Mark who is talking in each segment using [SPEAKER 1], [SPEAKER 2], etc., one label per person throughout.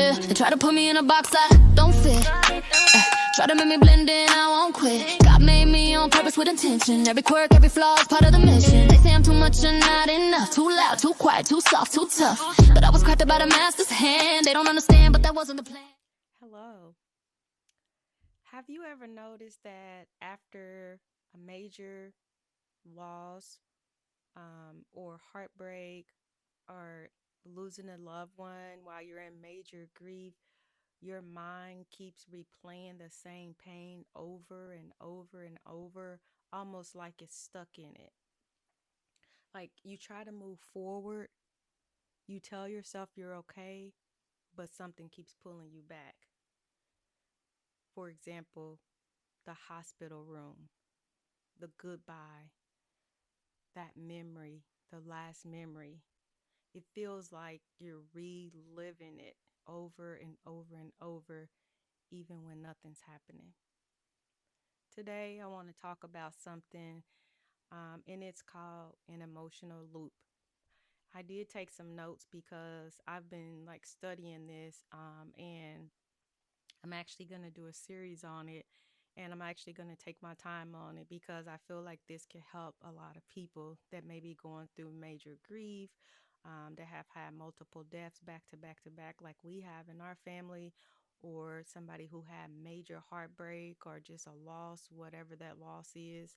[SPEAKER 1] Yeah, they try to put me in a box I don't fit. Try to make me blend in, I won't quit. God made me on purpose with intention. Every quirk, every flaw is part of the mission. They say I'm too much and not enough. Too loud, too quiet, too soft, too tough. But I was crafted by the master's hand. They don't understand, but that wasn't the plan.
[SPEAKER 2] Hello. Have you ever noticed that after a major loss or heartbreak or losing a loved one while you're in major grief, your mind keeps replaying the same pain over and over and over, almost like it's stuck in it? Like you try to move forward, you tell yourself you're okay, but something keeps pulling you back. For example, the hospital room, the goodbye, that memory, the last memory. It feels like you're reliving it over and over and over, even when nothing's happening. Today, I want to talk about something, and it's called an emotional loop. I did take some notes because I've been like studying this, and I'm actually going to do a series on it, and I'm actually going to take my time on it because I feel like this can help a lot of people that may be going through major grief, that have had multiple deaths back to back to back, like we have in our family, or somebody who had major heartbreak or just a loss, whatever that loss is.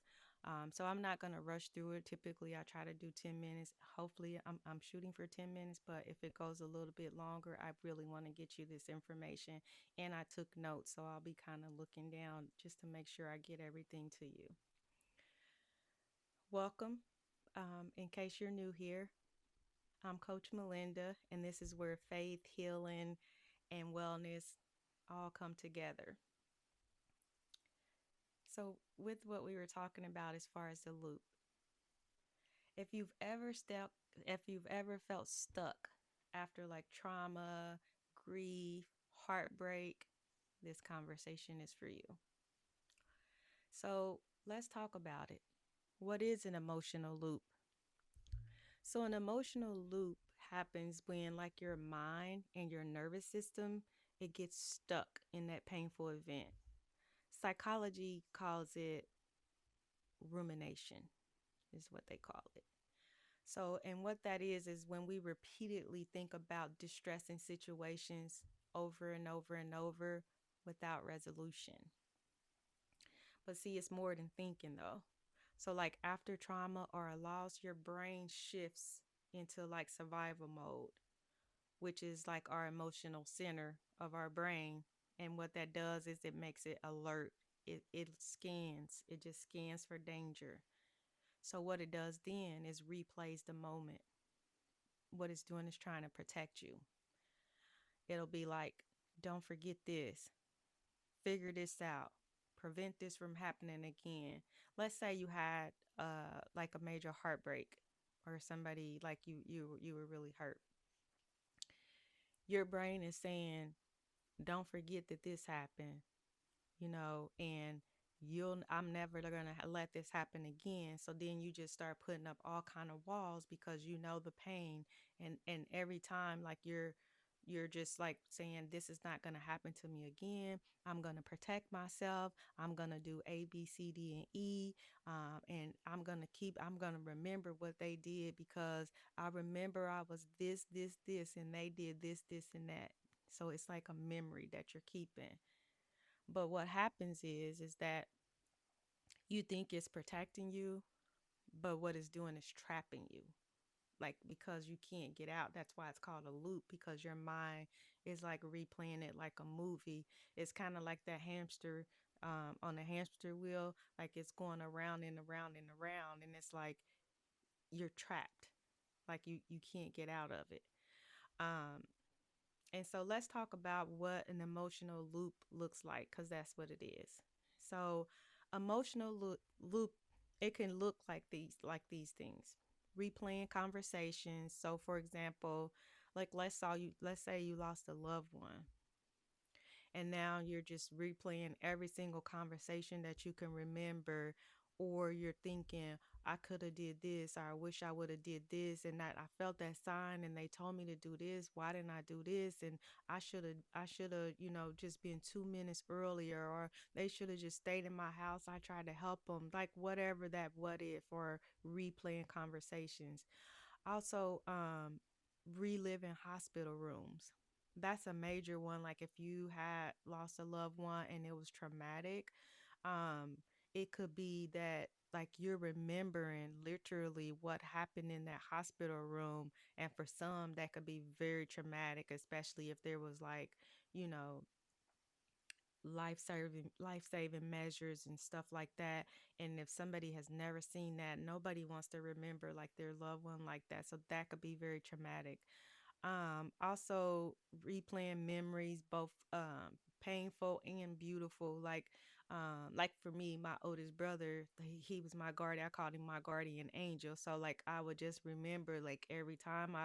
[SPEAKER 2] So I'm not going to rush through it. Typically, I try to do 10 minutes. Hopefully, I'm shooting for 10 minutes, but if it goes a little bit longer, I really want to get you this information, and I took notes, so I'll be kind of looking down just to make sure I get everything to you. Welcome. In case you're new here, I'm Coach Melinda, and this is where faith, healing, and wellness all come together. So, with what we were talking about as far as the loop, if you've ever stepped, if you've ever felt stuck after like trauma, grief, heartbreak, this conversation is for you. So, let's talk about it. What is an emotional loop? So, an emotional loop happens when, like, your mind and your nervous system, it gets stuck in that painful event. Psychology calls it rumination, is what they call it. So, and what that is when we repeatedly think about distressing situations over and over and over without resolution. But see, it's more than thinking though. So, like after trauma or a loss, your brain shifts into like survival mode, which is like our emotional center of our brain. And what that does is it makes it alert. It scans, it just scans for danger. So, what it does then is replays the moment. What it's doing is trying to protect you. It'll be like, don't forget this, figure this out, prevent this from happening again. Let's say you had like a major heartbreak, or somebody like you were really hurt. Your brain is saying, don't forget that this happened, and you'll I'm never gonna let this happen again. So then you just start putting up all kind of walls because you know the pain, and every time like you're just like saying, this is not gonna happen to me again. I'm gonna protect myself. I'm gonna do A, B, C, D, and E, and I'm gonna remember what they did because I remember I was this, and they did this, and that. So it's like a memory that you're keeping. But what happens is that you think it's protecting you, but what it's doing is trapping you. Like because you can't get out. That's why it's called a loop, because your mind is like replaying it like a movie. It's kind of like that hamster on a hamster wheel, like it's going around and around and around, and it's like you're trapped. Like you can't get out of it. Um And so let's talk about what an emotional loop looks like, because that's what it is. So, emotional loop, it can look like these things. Replaying conversations. So, for example, like let's say you lost a loved one, and now you're just replaying every single conversation that you can remember, or you're thinking, I could have did this, or I wish I would have did this, and that I felt that sign and they told me to do this. Why didn't I do this? And I should have, just been 2 minutes earlier, or they should have just stayed in my house. I tried to help them, like whatever that what if, or replaying conversations. Also, reliving hospital rooms. That's a major one. Like if you had lost a loved one and it was traumatic, um, it could be that like you're remembering literally what happened in that hospital room. And for some, that could be very traumatic, especially if there was like, you know, life saving measures and stuff like that. And if somebody has never seen that, nobody wants to remember like their loved one like that, so that could be very traumatic. Also replaying memories, both painful and beautiful. Like for me, my oldest brother, he was my guardian. I called him my guardian angel. So like I would just remember like every time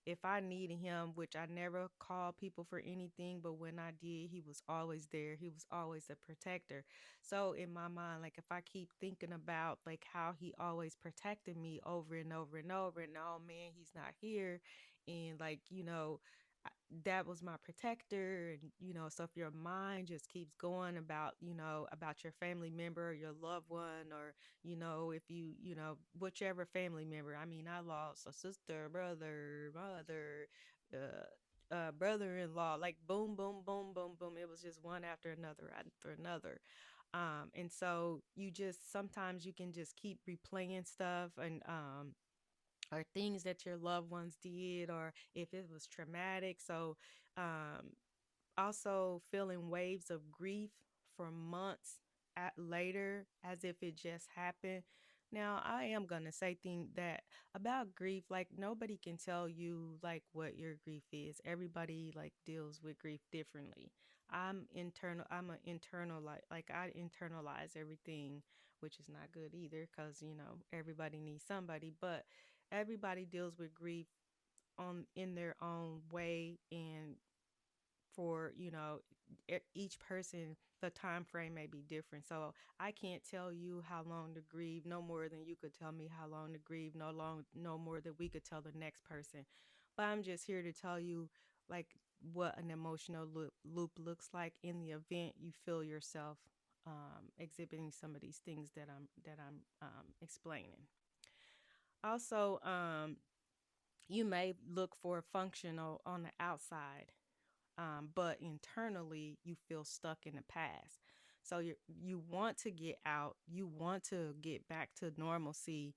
[SPEAKER 2] if I needed him, which I never called people for anything, but when I did, he was always there. He was always a protector. So in my mind, like if I keep thinking about like how he always protected me over and over and over, and oh man, he's not here, and like that was my protector. And so if your mind just keeps going about about your family member or your loved one, or if whichever family member. I mean, I lost a sister, brother, mother, brother-in-law, like boom boom boom boom boom, it was just one after another. And so you just sometimes you can just keep replaying stuff, and or things that your loved ones did, or if it was traumatic. So, um, also feeling waves of grief for months later, as if it just happened. Now, I am going to say thing that about grief, like nobody can tell you like what your grief is. Everybody like deals with grief differently. I'm an internal, like I internalize everything, which is not good either, cuz everybody needs somebody, but everybody deals with grief on in their own way. And for each person, the time frame may be different. So I can't tell you how long to grieve, no more than you could tell me how long to grieve, no more than we could tell the next person. But I'm just here to tell you like what an emotional loop looks like in the event you feel yourself exhibiting some of these things that I'm explaining. Also, you may look for a functional on the outside, but internally you feel stuck in the past. So you want to get out, you want to get back to normalcy,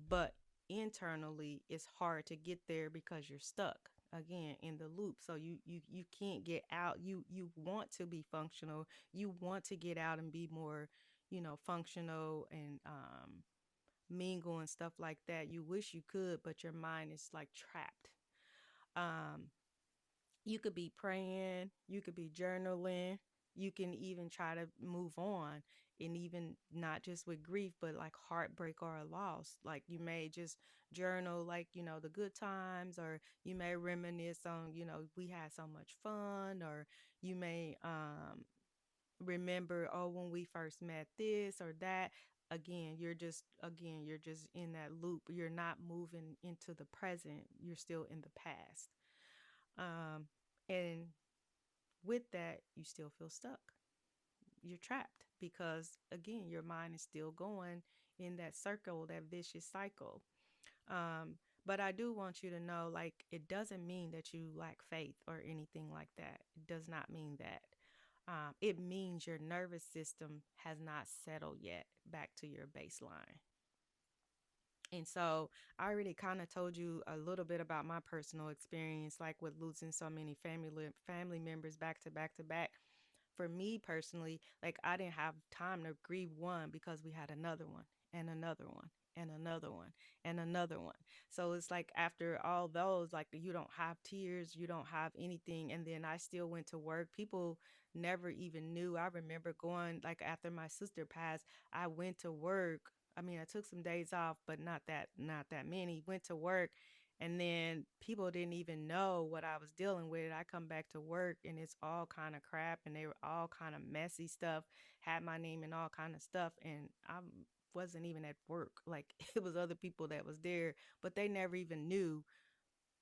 [SPEAKER 2] but internally it's hard to get there because you're stuck again in the loop. So you can't get out. You want to be functional. You want to get out and be more, functional, and mingle and stuff like that. You wish you could, but your mind is like trapped. Um, you could be praying, you could be journaling, you can even try to move on, and even not just with grief, but like heartbreak or a loss. Like you may just journal, like, the good times, or you may reminisce on, we had so much fun, or you may remember, oh, when we first met this or that. Again, you're just in that loop. You're not moving into the present. You're still in the past. And with that, you still feel stuck. You're trapped because, again, your mind is still going in that circle, that vicious cycle. Um, but I do want you to know, like, it doesn't mean that you lack faith or anything like that. It does not mean that. It means your nervous system has not settled yet back to your baseline. And so I already kind of told you a little bit about my personal experience, like with losing so many family members back to back to back. For me personally, like I didn't have time to grieve one because we had another one and another one and another one and another one. So it's like after all those, like you don't have tears, you don't have anything. And then I still went to work. People never even knew. I remember going, like after my sister passed, I went to work. I mean, I took some days off, but not that many. Went to work, and then people didn't even know what I was dealing with. I come back to work and it's all kind of crap, and they were all kind of messy stuff, had my name and all kind of stuff. And wasn't even at work. Like it was other people that was there, but they never even knew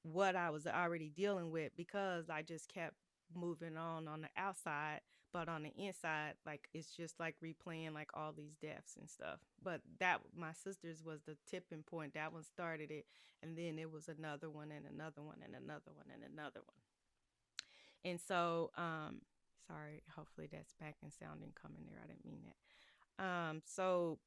[SPEAKER 2] what I was already dealing with because I just kept moving on the outside, but on the inside, like it's just like replaying like all these deaths and stuff. But that my sister's was the tipping point. That one started it, and then it was another one and another one and another one and another one. And so, sorry, hopefully that's back and sounding coming there. I didn't mean that. So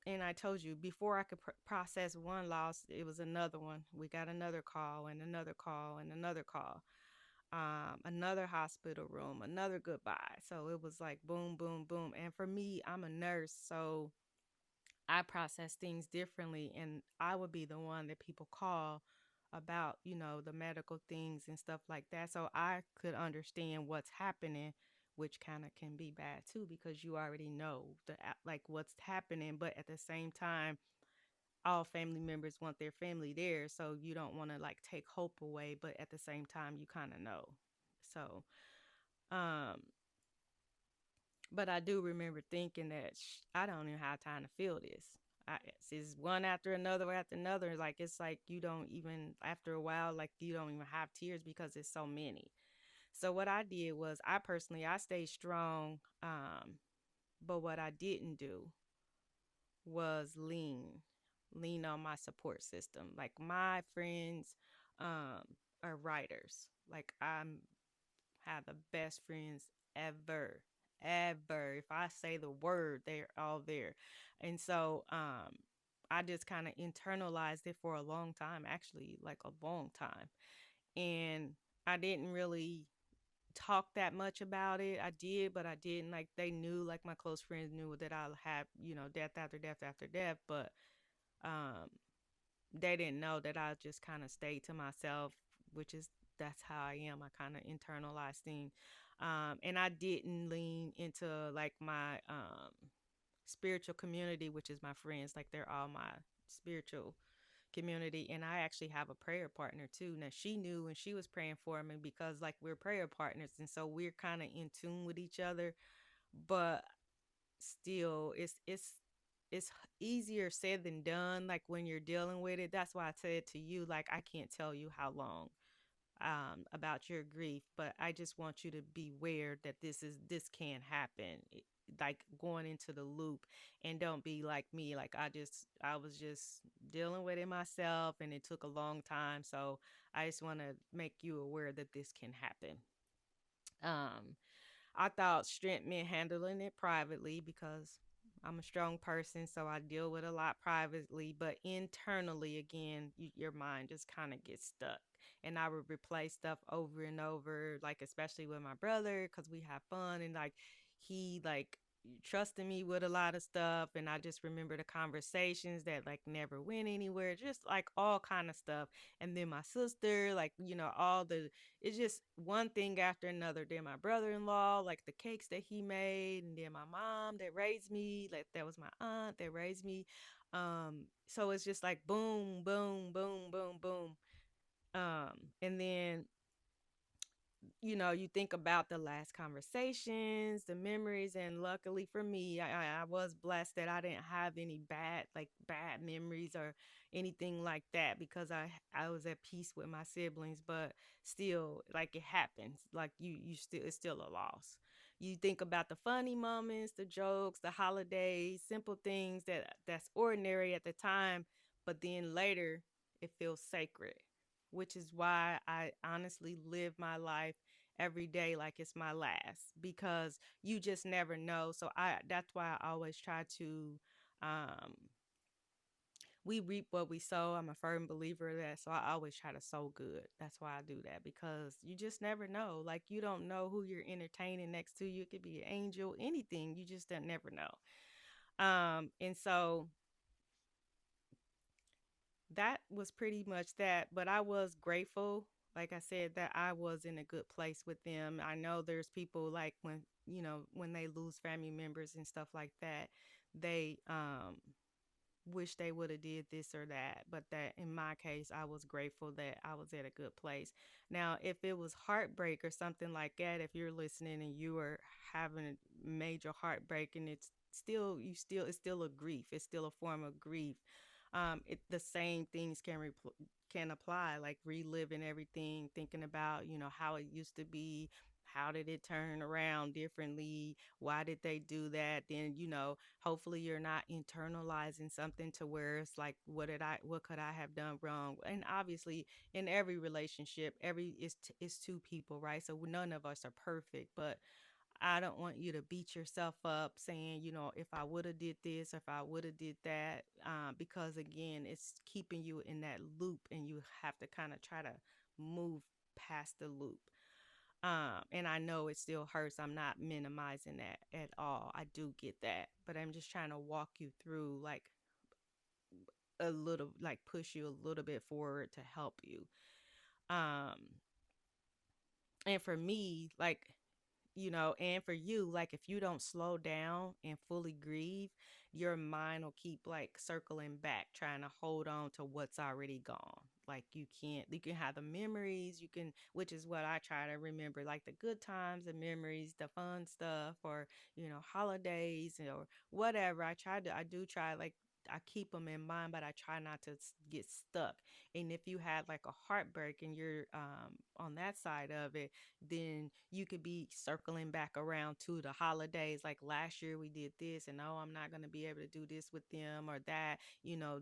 [SPEAKER 2] and I told you before I could process one loss, it was another one. We got another call and another call and another call. Another hospital room, another goodbye. So it was like boom, boom, boom. And for me, I'm a nurse, so I process things differently, and I would be the one that people call about, the medical things and stuff like that. So I could understand what's happening, which kind of can be bad too because you already know like what's happening, but at the same time, all family members want their family there, so you don't want to like take hope away, but at the same time, you kind of know. So, um, but I do remember thinking that I don't even have time to feel this. It's one after another. Like it's like you don't even after a while, like you don't even have tears because it's so many. So what I did was I stayed strong. But what I didn't do was lean on my support system. Like my friends, um, are writers. Like I'm have the best friends ever, ever. If I say the word, they're all there. And so I just kind of internalized it for a long time, actually, like a long time. And I didn't really talk that much about it. I did, but I didn't. Like they knew, like my close friends knew that I had, death after death after death, but um they didn't know that I just kind of stayed to myself, which is that's how I am. I kind of internalize things. And I didn't lean into like my spiritual community, which is my friends. Like they're all my spiritual community. And I actually have a prayer partner too. Now she knew and she was praying for me because like we're prayer partners. And so we're kind of in tune with each other. But still it's easier said than done like when you're dealing with it. That's why I said to you like I can't tell you how long about your grief, but I just want you to be aware that this can happen. Like going into the loop, and don't be like me. Like I was just dealing with it myself, and it took a long time. So I just want to make you aware that this can happen. Um, I thought strength meant handling it privately because I'm a strong person, so I deal with a lot privately. But internally, again, your mind just kind of gets stuck. And I would replay stuff over and over, like especially with my brother, because we have fun and like he like trusted me with a lot of stuff, and I just remember the conversations that like never went anywhere, just like all kind of stuff. And then my sister, like all the it's just one thing after another. Then my brother-in-law, like the cakes that he made, and then my mom that raised me, like that was my aunt that raised me. So it's just like boom, boom, boom, boom, boom. And then you think about the last conversations, the memories, and luckily for me, I was blessed that I didn't have any bad memories or anything like that because I was at peace with my siblings. But still, like it happens, like you still it's still a loss. You think about the funny moments, the jokes, the holidays, simple things that's ordinary at the time, but then later it feels sacred, which is why I honestly live my life every day like it's my last, because you just never know. So I that's why I always try to um we reap what we sow. I'm a firm believer of that. So I always try to sow good. That's why I do that, because you just never know. Like you don't know who you're entertaining next to you. It could be an angel, anything. You just don't never know. And so that was pretty much that. But I was grateful, like I said, that I was in a good place with them. I know there's people like when they lose family members and stuff like that, they wish they would have did this or that, but that in my case I was grateful that I was at a good place. Now if it was heartbreak or something like that, if you're listening and you are having a major heartbreak, and it's still a grief, it's still a form of grief. The same things can apply, like reliving everything, thinking about, how it used to be, how did it turn around differently, why did they do that. Then, hopefully you're not internalizing something to where it's like, what could I have done wrong. And obviously in every relationship, it's two people, right? So none of us are perfect, but I don't want you to beat yourself up saying, if I would have did this, or if I would have did that, because again, it's keeping you in that loop, and you have to kind of try to move past the loop. And I know it still hurts. I'm not minimizing that at all. I do get that, but I'm just trying to walk you through, like, a little, like, push you a little bit forward to help you. Um, and for me, like, and for you, like, if you don't slow down and fully grieve, your mind will keep like circling back, trying to hold on to what's already gone. Like, you can have the memories, which is what I try to remember, like the good times, the memories, the fun stuff, or, holidays or whatever. I do try, like, I keep them in mind, but I try not to get stuck. And if you had like a heartbreak and you're on that side of it, then you could be circling back around to the holidays. Like, last year we did this, and oh, I'm not going to be able to do this with them or that.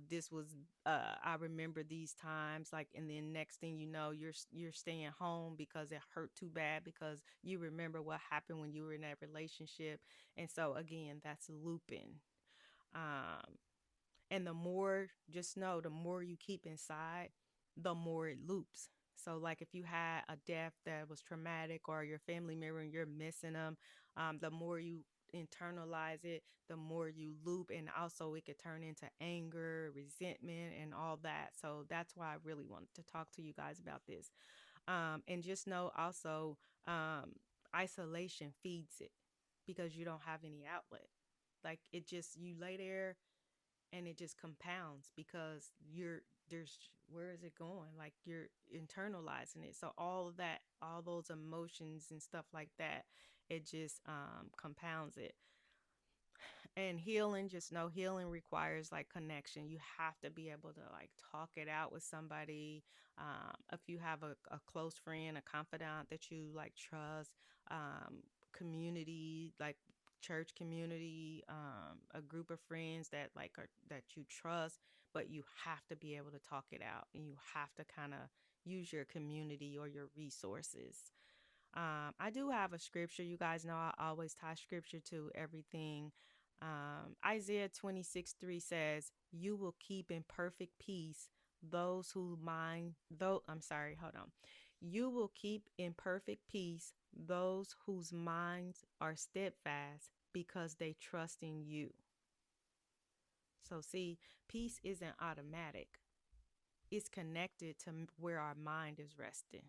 [SPEAKER 2] This was, I remember these times. Like, and then next thing you know, you're staying home because it hurt too bad, because you remember what happened when you were in that relationship. And so again, that's looping. Um, and just know, the more you keep inside, the more it loops. So, like, if you had a death that was traumatic, or your family member and you're missing them, the more you internalize it, the more you loop. And also, it could turn into anger, resentment, and all that. So, that's why I really wanted to talk to you guys about this. And just know also, um, isolation feeds it, because you don't have any outlet. Like, you lay there, and it just compounds, because where is it going, like, you're internalizing it. So all of that, all those emotions and stuff like that, it just compounds it. And healing, just know, healing requires like connection. You have to be able to like talk it out with somebody. If you have a close friend, a confidant that you like trust, community, like church community, a group of friends that you trust. But you have to be able to talk it out, and you have to kind of use your community or your resources. I do have a scripture. You guys know I always tie scripture to everything. Isaiah 26:3 says, "You will keep in perfect peace those who mind, though, I'm sorry, hold on. You will keep in perfect peace those whose minds are steadfast, because they trust in you." So, see, peace isn't automatic, it's connected to where our mind is resting.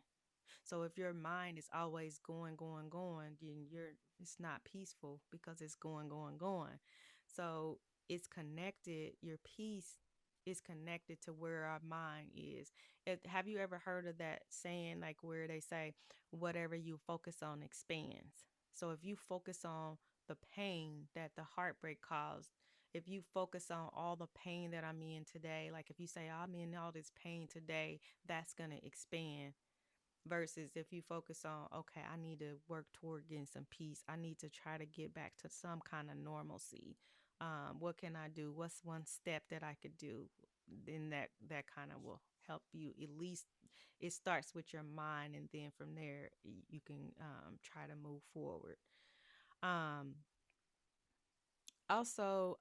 [SPEAKER 2] So if your mind is always going, going, going, then it's not peaceful, because it's going, going, going. So it's connected. Your peace is connected to where our mind is. Have you ever heard of that saying, like, where they say, whatever you focus on expands? So if you focus on the pain that the heartbreak caused, if you focus on all the pain that I'm in today, like if you say, I'm in all this pain today, that's going to expand. Versus if you focus on, okay, I need to work toward getting some peace. I need to try to get back to some kind of normalcy. What can I do? What's one step that I could do? Then that kind of will help you. At least it starts with your mind, and then from there you can try to move forward. Um, also,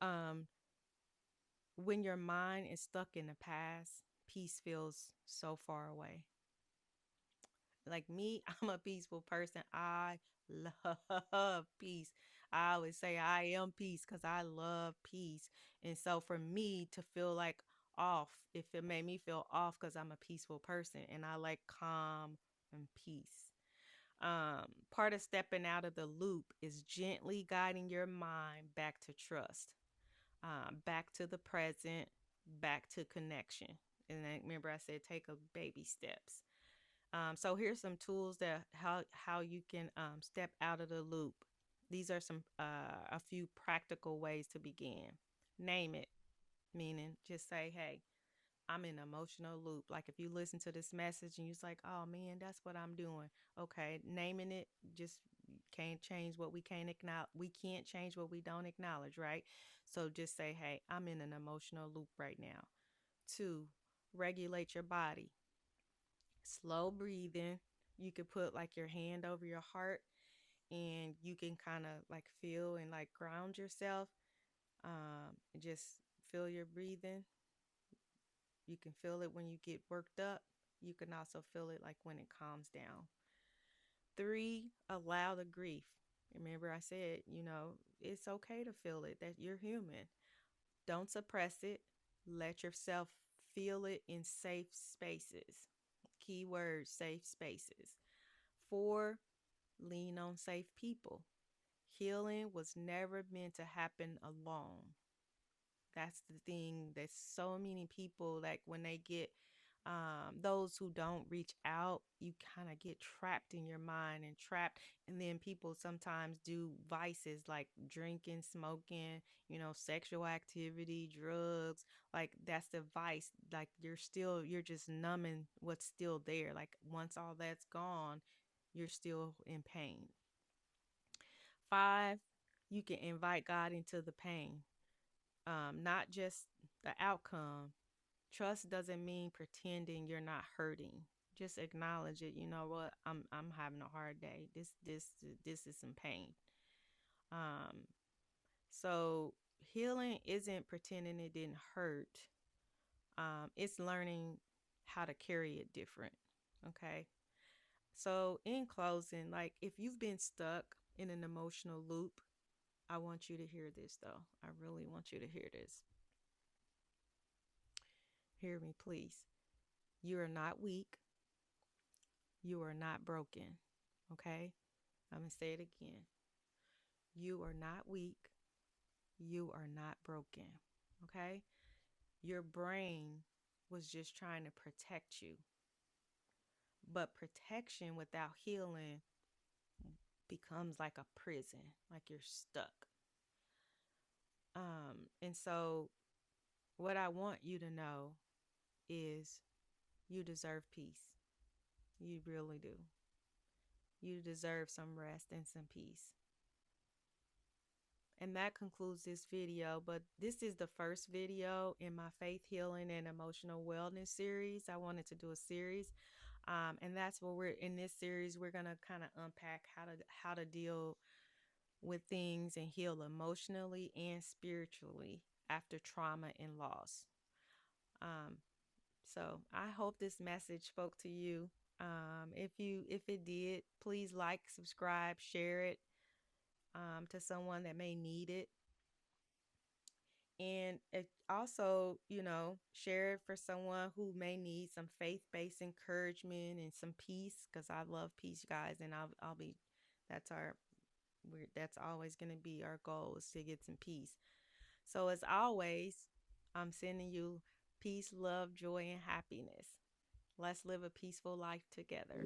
[SPEAKER 2] when your mind is stuck in the past, peace feels so far away. Like me, I'm a peaceful person. I love peace. I always say I am peace, because I love peace. And so for me to feel like off, if it made me feel off, because I'm a peaceful person and I like calm and peace. Part of stepping out of the loop is gently guiding your mind back to trust. back to the present, back to connection. And then remember, I said take a baby steps. So here's some tools that how you can step out of the loop. These are some a few practical ways to begin. Name it, meaning just say, "Hey, I'm in an emotional loop." Like if you listen to this message and you're like, "Oh man, that's what I'm doing." Okay, naming it just can't change what we can't acknowledge. We can't change what we don't acknowledge, right? So just say, "Hey, I'm in an emotional loop right now." Two, regulate your body. Slow breathing. You could put like your hand over your heart and you can kind of like feel and like ground yourself. Just feel your breathing. You can feel it when you get worked up. You can also feel it like when it calms down. Three, allow the grief. Remember, I said, it's okay to feel it, that you're human. Don't suppress it. Let yourself feel it in safe spaces. Keyword safe spaces. Four, lean on safe people. Healing was never meant to happen alone. That's the thing that so many people, like when they get those who don't reach out, you kind of get trapped in your mind and trapped. And then people sometimes do vices like drinking, smoking, sexual activity, drugs. Like that's the vice. Like you're just numbing what's still there. Like once all that's gone, you're still in pain. Five, you can invite God into the pain, not just the outcome. Trust doesn't mean pretending you're not hurting. Just acknowledge it. You know what? I'm having a hard day. This is some pain. Um, so healing isn't pretending it didn't hurt. It's learning how to carry it different. Okay. So in closing, like if you've been stuck in an emotional loop, I want you to hear this though. I really want you to hear this. Hear me, please. You are not weak. You are not broken. Okay? I'm going to say it again. You are not weak. You are not broken. Okay? Your brain was just trying to protect you. But protection without healing becomes like a prison, like you're stuck. And so, what I want you to know is you deserve peace. You really do. You deserve some rest and some peace. And that concludes this video, but this is the first video in my faith healing and emotional wellness series. I wanted to do a series. And that's what we're in this series. We're going to kind of unpack how to deal with things and heal emotionally and spiritually after trauma and loss. Um, so I hope this message spoke to you. If it did, please like, subscribe, share it to someone that may need it. And it also, share it for someone who may need some faith-based encouragement and some peace, because I love peace, guys, and I'll be that's our that's always going to be our goal, is to get some peace. So as always, I'm sending you peace, love, joy, and happiness. Let's live a peaceful life together.